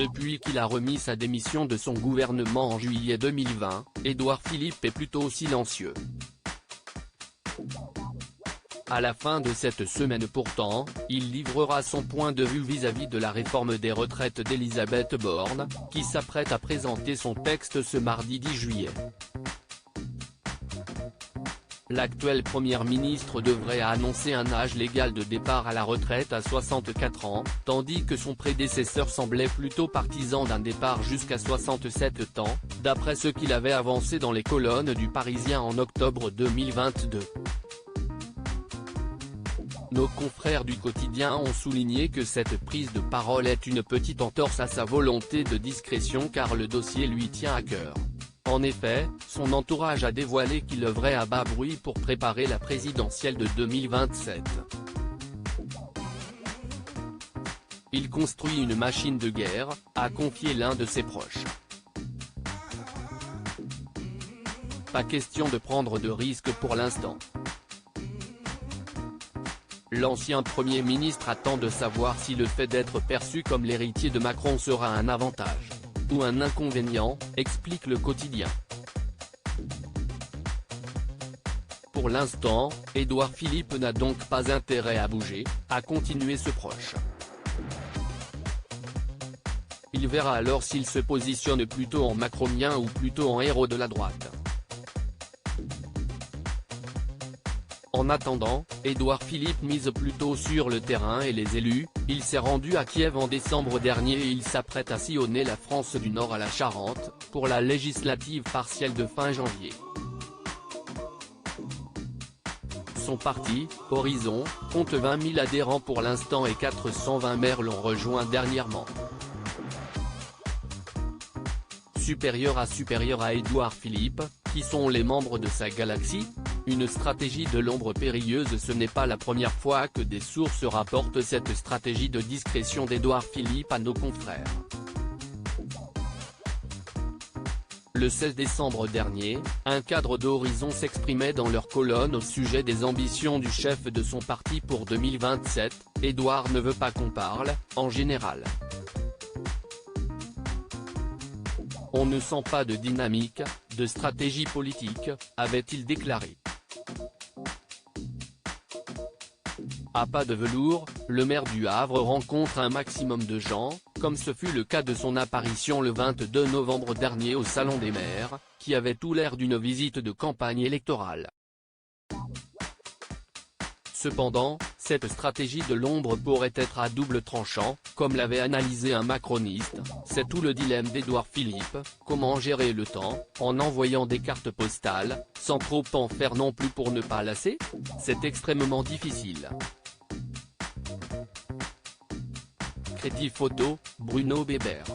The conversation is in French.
Depuis qu'il a remis sa démission de son gouvernement en juillet 2020, Édouard Philippe est plutôt silencieux. À la fin de cette semaine pourtant, il livrera son point de vue vis-à-vis de la réforme des retraites d'Elisabeth Borne, qui s'apprête à présenter son texte ce mardi 10 juillet. L'actuelle première ministre devrait annoncer un âge légal de départ à la retraite à 64 ans, tandis que son prédécesseur semblait plutôt partisan d'un départ jusqu'à 67 ans, d'après ce qu'il avait avancé dans les colonnes du Parisien en octobre 2022. Nos confrères du quotidien ont souligné que cette prise de parole est une petite entorse à sa volonté de discrétion car le dossier lui tient à cœur. En effet, son entourage a dévoilé qu'il œuvrait à bas bruit pour préparer la présidentielle de 2027. Il construit une machine de guerre, a confié l'un de ses proches. Pas question de prendre de risques pour l'instant. L'ancien Premier ministre attend de savoir si le fait d'être perçu comme l'héritier de Macron sera un avantage ou un inconvénient, explique le quotidien. Pour l'instant, Édouard Philippe n'a donc pas intérêt à bouger, a continué ce proche. Il verra alors s'il se positionne plutôt en macronien ou plutôt en héros de la droite. En attendant, Édouard Philippe mise plutôt sur le terrain et les élus. Il s'est rendu à Kiev en décembre dernier et il s'apprête à sillonner la France du Nord à la Charente, pour la législative partielle de fin janvier. Son parti, Horizon, compte 20 000 adhérents pour l'instant et 420 maires l'ont rejoint dernièrement. Supérieur à Édouard Philippe, qui sont les membres de sa galaxie? Une stratégie de l'ombre périlleuse. Ce n'est pas la première fois que des sources rapportent cette stratégie de discrétion d'Édouard Philippe à nos confrères. Le 16 décembre dernier, un cadre d'Horizon s'exprimait dans leur colonne au sujet des ambitions du chef de son parti pour 2027, Édouard ne veut pas qu'on parle, en général. On ne sent pas de dynamique, de stratégie politique, avait-il déclaré. À pas de velours, le maire du Havre rencontre un maximum de gens, comme ce fut le cas de son apparition le 22 novembre dernier au Salon des maires, qui avait tout l'air d'une visite de campagne électorale. Cependant, cette stratégie de l'ombre pourrait être à double tranchant, comme l'avait analysé un macroniste. C'est tout le dilemme d'Édouard Philippe, comment gérer le temps, en envoyant des cartes postales, sans trop en faire non plus pour ne pas lasser? C'est extrêmement difficile. Crédit photo, Bruno Bébert.